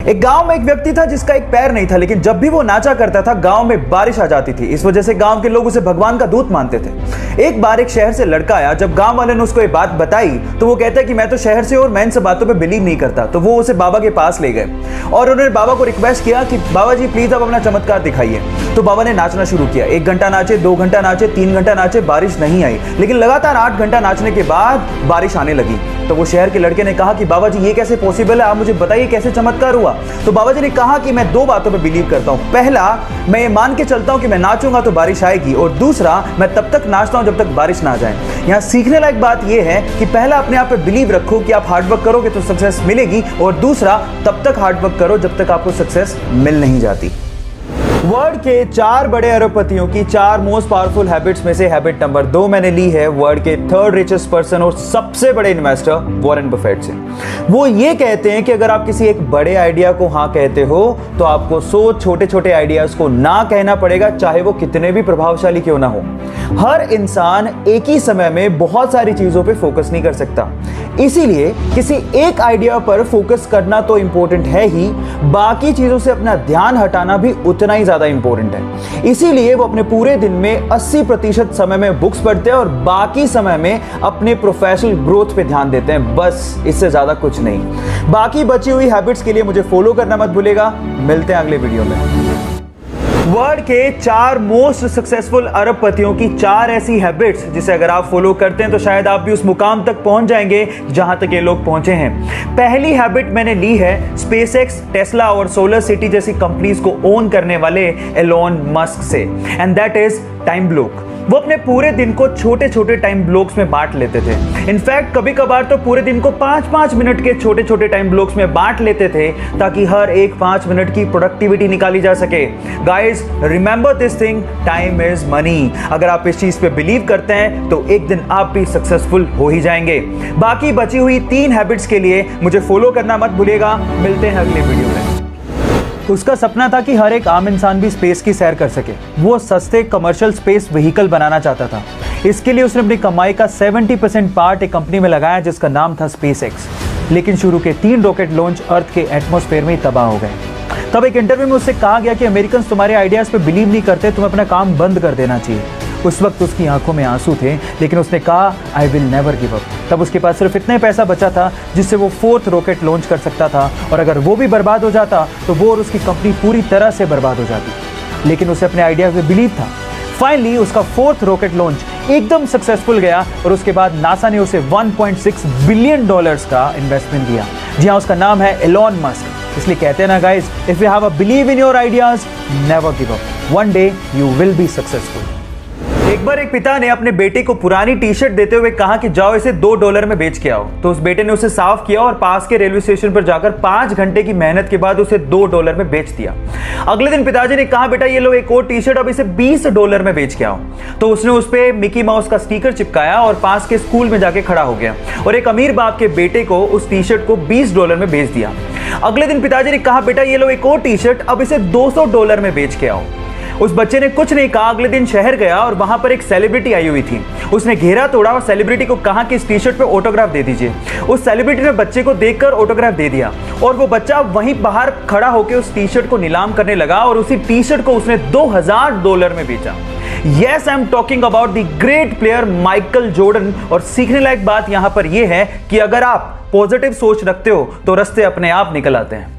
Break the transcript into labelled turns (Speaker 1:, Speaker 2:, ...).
Speaker 1: एक गांव में एक व्यक्ति था जिसका एक पैर नहीं था, लेकिन जब भी वो नाचा करता था गांव में बारिश आ जाती थी। इस वजह से गांव के लोग उसे भगवान का दूत मानते थे। एक बार एक शहर से लड़का आया। जब गांव वाले ने उसको ये बात बताई तो वो कहता है कि मैं तो शहर से और मैं इन सब बातों पे बिलीव नहीं करता। तो वो उसे बाबा के पास ले गए और उन्होंने बाबा को रिक्वेस्ट किया कि बाबा जी प्लीज आप अपना चमत्कार दिखाइए। तो बाबा ने नाचना शुरू किया। 1 घंटा नाचे, 2 घंटा नाचे, 3 घंटा नाचे, बारिश नहीं आई। लेकिन लगातार 8 घंटा नाचने के बाद बारिश आने लगी। तो वो शहर के लड़के ने कहा कि बाबा जी ये कैसे पॉसिबल है, आप मुझे बताइए कैसे चमत्कार हुआ। तो बाबा जी ने कहा कि मैं 2 बातों पे बिलीव करता हूं। पहला, मैं ये मान के चलता हूं कि मैं नाचूंगा तो बारिश आएगी, और दूसरा, मैं तब तक नाचता हूं जब तक बारिश ना आ जाए। यहां सीखने लायक बात यह है कि पहला अपने आप पे बिलीव रखो कि आप हार्डवर्क करोगे तो सक्सेस मिलेगी, और दूसरा, तब तक हार्डवर्क करो जब तक आपको सक्सेस मिल नहीं जाती। वर्ल्ड के 4 बड़े अरबपतियों की 4 मोस्ट पावरफुल हैबिट्स में से हैबिट नंबर 2 मैंने ली है वर्ल्ड के 3rd रिचेस्ट पर्सन और सबसे बड़े इन्वेस्टर वॉरेन बफेट से। वो ये कहते हैं कि अगर आप किसी एक बड़े आइडिया को हाँ कहते हो तो आपको 100 छोटे छोटे आइडियाज को ना कहना पड़ेगा, चाहे वो कितने भी प्रभावशाली क्यों ना हो। हर इंसान एक ही समय में बहुत सारी चीजों पे फोकस नहीं कर सकता, इसीलिए किसी एक आइडिया पर फोकस करना तो इंपॉर्टेंट है ही, बाकी चीजों से अपना ध्यान हटाना भी उतना ही ज्यादा इंपॉर्टेंट है। इसीलिए वो अपने पूरे दिन में 80% समय में बुक्स पढ़ते हैं और बाकी समय में अपने प्रोफेशनल ग्रोथ पे ध्यान देते हैं, बस इससे ज्यादा कुछ नहीं। बाकी बची हुई हैबिट्स के लिए मुझे फॉलो करना मत भूलिएगा। मिलते हैं अगले वीडियो में। वर्ल्ड के 4 मोस्ट सक्सेसफुल अरबपतियों की 4 ऐसी हैबिट्स जिसे अगर आप फॉलो करते हैं तो शायद आप भी उस मुकाम तक पहुंच जाएंगे जहां तक ये लोग पहुंचे हैं। पहली हैबिट मैंने ली है स्पेसएक्स, टेस्ला और सोलर सिटी जैसी कंपनीज को ओन करने वाले एलोन मस्क से, and that is time block. वो अपने पूरे दिन को छोटे छोटे टाइम ब्लॉक्स में बांट लेते थे। इनफैक्ट कभी कभार तो पूरे दिन को 5-5 मिनट के छोटे छोटे टाइम ब्लॉक्स में बांट लेते थे ताकि हर एक 5 मिनट की प्रोडक्टिविटी निकाली जा सके। Guys remember this thing, time is money. अगर आप इस चीज पे बिलीव करते हैं तो एक दिन आप भी सक्सेसफुल हो ही जाएंगे। बाकी बची हुई 3 हैबिट्स के लिए मुझे फॉलो करना मत भूलिएगा। मिलते हैं अगले वीडियो में। उसका सपना था कि हर एक आम इंसान भी स्पेस की सैर कर सके। वो सस्ते कमर्शियल स्पेस व्हीकल बनाना चाहता था। इसके लिए उसने अपनी कमाई का 70% पार्ट एक कंपनी में लगाया जिसका नाम था स्पेसएक्स। लेकिन शुरू के 3 रॉकेट लॉन्च अर्थ के एटमॉस्फेयर में ही तबाह हो गए। तब एक इंटरव्यू में उससे कहा गया कि अमेरिकन तुम्हारे आइडियाज पे बिलीव नहीं करते, तुम्हें अपना काम बंद कर देना चाहिए। उस वक्त उसकी आंखों में आंसू थे, लेकिन उसने कहा I will never give up. तब उसके पास सिर्फ इतना पैसा बचा था जिससे वो 4th रॉकेट लॉन्च कर सकता था, और अगर वो भी बर्बाद हो जाता तो वो और उसकी कंपनी पूरी तरह से बर्बाद हो जाती। लेकिन उसे अपने आइडिया पे बिलीव था। फाइनली उसका 4th रॉकेट लॉन्च एकदम सक्सेसफुल गया और उसके बाद नासा ने उसे $1.6 बिलियन का इन्वेस्टमेंट दिया। जी हाँ, उसका नाम है एलोन मस्क। इसलिए कहते हैं ना guys, if you have a believe in your ideas, never give up, one day you will be successful. एक बार एक पिता ने अपने बेटे को पुरानी टी शर्ट देते हुए कहा कि जाओ इसे $2 में बेच के आओ। तो उस बेटे ने उसे साफ किया और पास के रेलवे स्टेशन पर जाकर 5 घंटे की मेहनत के बाद उसे $2 में बेच दिया। अगले दिन पिताजी ने कहा बेटा ये लो एक और टी शर्ट, अब इसे $20 में बेच के आओ। तो उसने उस पे मिकी माउस का स्टिकर चिपकाया और पास के स्कूल में जाके खड़ा हो गया और एक अमीर बाप के बेटे को उस टी शर्ट को $20 में बेच दिया। अगले दिन पिताजी ने कहा बेटा ये लो एक और टी शर्ट, अब इसे $200 में बेच के आओ। उस बच्चे ने कुछ नहीं कहा। अगले दिन शहर गया और वहां पर एक सेलिब्रिटी आई हुई थी। उसने घेरा तोड़ा और सेलिब्रिटी को कहा कि इस टी शर्ट पे ऑटोग्राफ दे दीजिए। उस सेलिब्रिटी ने बच्चे को देखकर ऑटोग्राफ दे दिया और वो बच्चा वहीं बाहर खड़ा होकर उस टी शर्ट को नीलाम करने लगा और उसी टी शर्ट को उसने $2000 में बेचा। Yes, I am talking about the great player Michael Jordan. और सीखने लायक बात यहां पर यह है कि अगर आप पॉजिटिव सोच रखते हो तो रास्ते अपने आप निकल आते हैं।